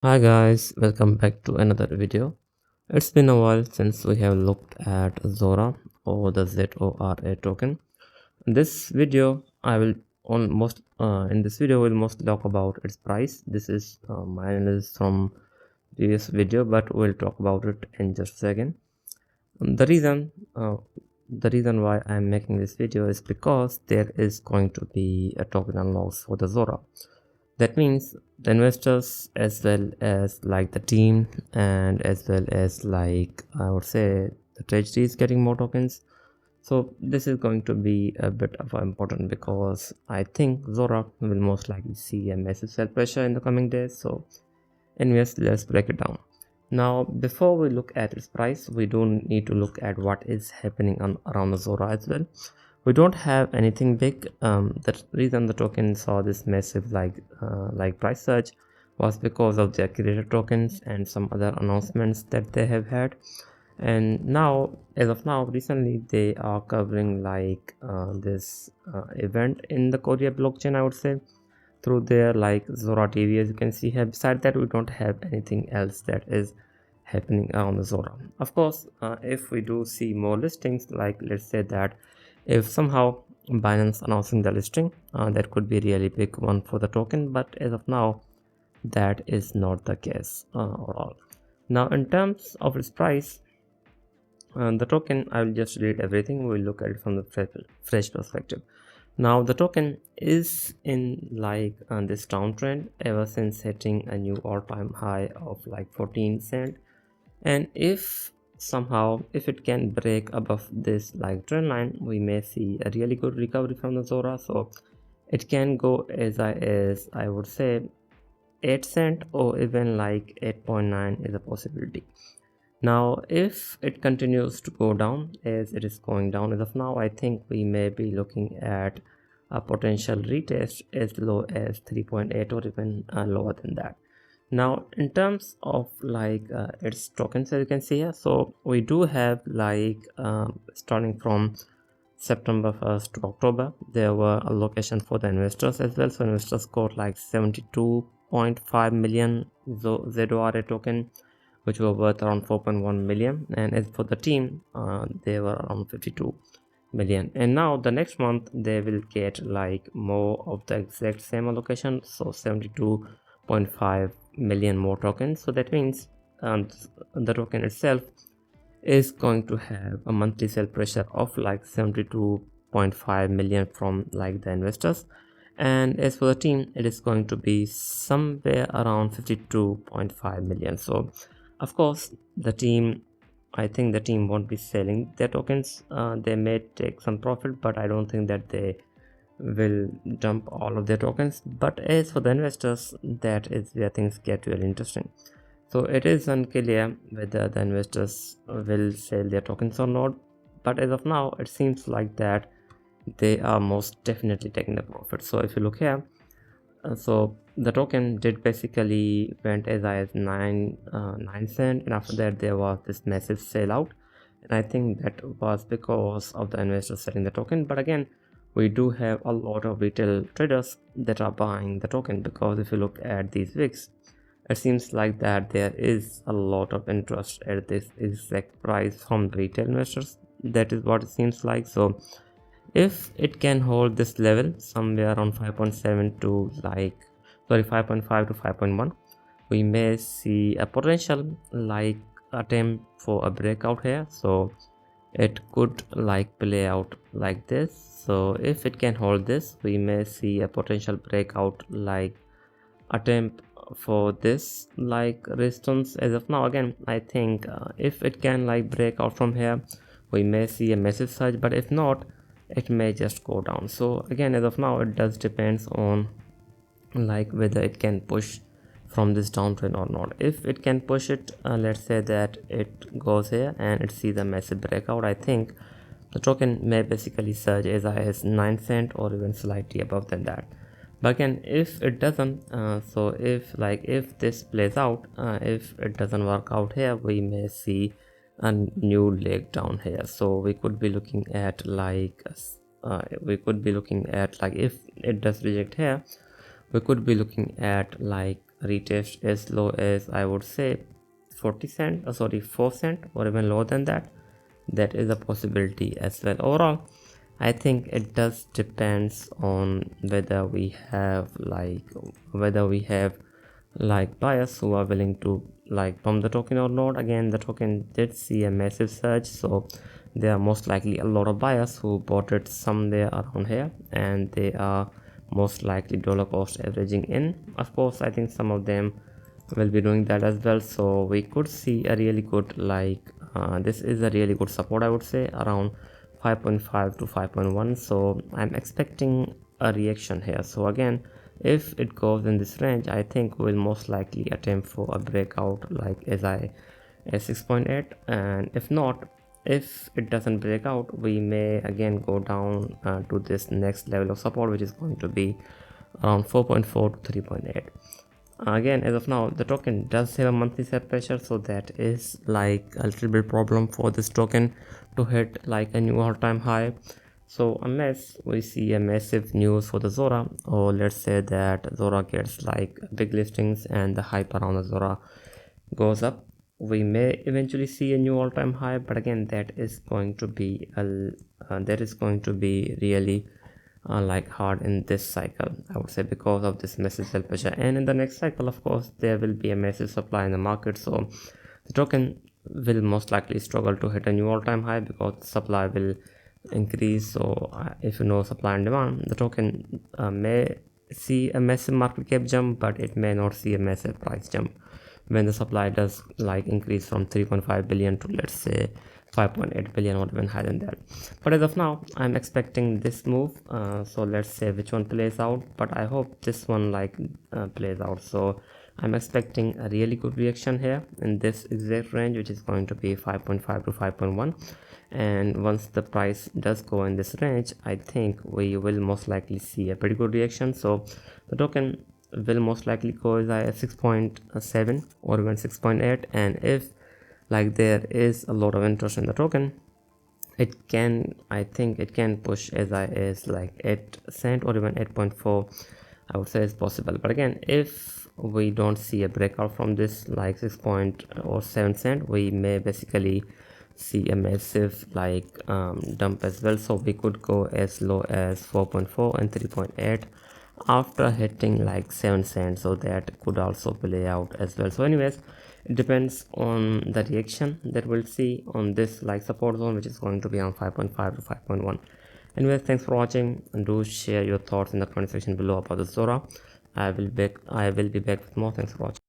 Hi guys, welcome back to another video. It's been a while since we have looked at Zora or the Zora token. In this video, I will almost in this video we'll mostly talk about its price. This is my analysis from previous video, but we'll talk about it in just a second. The reason why I'm making this video is because there is going to be a token unlock for the Zora. That means the investors as well as like the team and as well as like I would say the treasury is getting more tokens. So this is going to be a bit of important because I think Zora will most likely see a massive sell pressure in the coming days. So anyways, let's break it down. Now before we look at its price, we do need to look at what is happening around the Zora as well. We don't have anything big. The reason the token saw this massive like price surge was because of their creator tokens and some other announcements that they have had. And now as of now recently they are covering like this event in the Korea blockchain, I would say, through their like Zora TV, as you can see here. Beside that, we don't have anything else that is happening around the Zora. Of course, if we do see more listings, like let's say that if somehow Binance announcing the listing, that could be really big one for the token, but as of now that is not the case overall. Now in terms of its price, the token, I will just read everything. We'll look at it from the fresh perspective. Now the token is in like this downtrend ever since hitting a new all-time high of like 14 cent, and if somehow if it can break above this like trend line, we may see a really good recovery from the Zora. So it can go as high as I would say 8 cent or even like 8.9 is a possibility. Now if it continues to go down as it is going down as of now, I think we may be looking at a potential retest as low as 3.8 or even lower than that. Now in terms of like its tokens, as you can see here, so we do have like starting from September 1st to October, there were allocation for the investors as well. So investors got like 72.5 million ZORA token, which were worth around 4.1 million, and as for the team, they were around 52 million. And now the next month they will get like more of the exact same allocation, so 72.5 million more tokens. So that means the token itself is going to have a monthly sell pressure of like 72.5 million from like the investors, and as for the team, it is going to be somewhere around 52.5 million. So of course the team, I think the team won't be selling their tokens. They may take some profit, but I don't think that they will dump all of their tokens. But as for the investors, that is where things get really interesting. So it is unclear whether the investors will sell their tokens or not, but as of now it seems like that they are most definitely taking the profit. So if you look here, so the token did basically went as high as 9 cent, and after that there was this massive sellout, and I think that was because of the investors selling the token. But again, we do have a lot of retail traders that are buying the token, because if you look at these wicks, it seems like that there is a lot of interest at this exact price from retail investors. That is what it seems like. So if it can hold this level somewhere around 5.7 to like 5.5 to 5.1, we may see a potential like attempt for a breakout here. So it could like play out like this. So if it can hold this, we may see a potential breakout like attempt for this like resistance. As of now, again, I think if it can like break out from here, we may see a massive surge, but if not, it may just go down. So again, as of now, it does depends on like whether it can push from this downtrend or not. If it can push it, let's say that it goes here and it sees a massive breakout, I think the token may basically surge as high as 9 cent or even slightly above than that. But again, if it doesn't, so if this plays out, if it doesn't work out here, we may see a new leg down here. So we could be looking at like if it does reject here, we could be looking at like retest as low as, I would say, 40 cent, sorry, 4 cent, or even lower than that. That is a possibility as well. Overall, I think it does depends on whether we have buyers who are willing to pump the token or not. Again, the token did see a massive surge, so there are most likely a lot of buyers who bought it somewhere around here, and they are most likely dollar cost averaging in. Of course, I think some of them will be doing that as well, so we could see a really good this is a really good support, I would say, around 5.5 to 5.1. so I'm expecting a reaction here. So again, if it goes in this range, I think we'll most likely attempt for a breakout like as 6.8, and if not, if it doesn't break out, we may again go down to this next level of support, which is going to be around 4.4 to 3.8. Again, as of now, the token does have a monthly sell pressure, so that is like a little bit problem for this token to hit like a new all-time high. So unless we see a massive news for the Zora, or let's say that Zora gets like big listings and the hype around the Zora goes up, we may eventually see a new all-time high. But again, that is going to be really like hard in this cycle, I would say, because of this massive sell pressure. And in the next cycle, of course, there will be a massive supply in the market, so the token will most likely struggle to hit a new all-time high because supply will increase. So if you know supply and demand, the token may see a massive market cap jump, but it may not see a massive price jump when the supply does like increase from 3.5 billion to, let's say, 5.8 billion or even higher than that. But as of now, I'm expecting this move, so let's say which one plays out, but I hope this one plays out. So I'm expecting a really good reaction here in this exact range, which is going to be 5.5 to 5.1. And once the price does go in this range, I think we will most likely see a pretty good reaction. So the token will most likely go as high as 6.7 or even 6.8, and if there is a lot of interest in the token, I think it can push as high as like 8 cent or even 8.4, I would say is possible. But again, if we don't see a breakout from this like 6 or 7 cent, we may basically see a massive dump as well. So we could go as low as 4.4 and 3.8 after hitting like 7 cents, so that could also play out as well. So anyways, it depends on the reaction that we'll see on this support zone, which is going to be on 5.5 to 5.1. Anyways, thanks for watching, and do share your thoughts in the comment section below about the Zora. I will be back with more. Thanks for watching.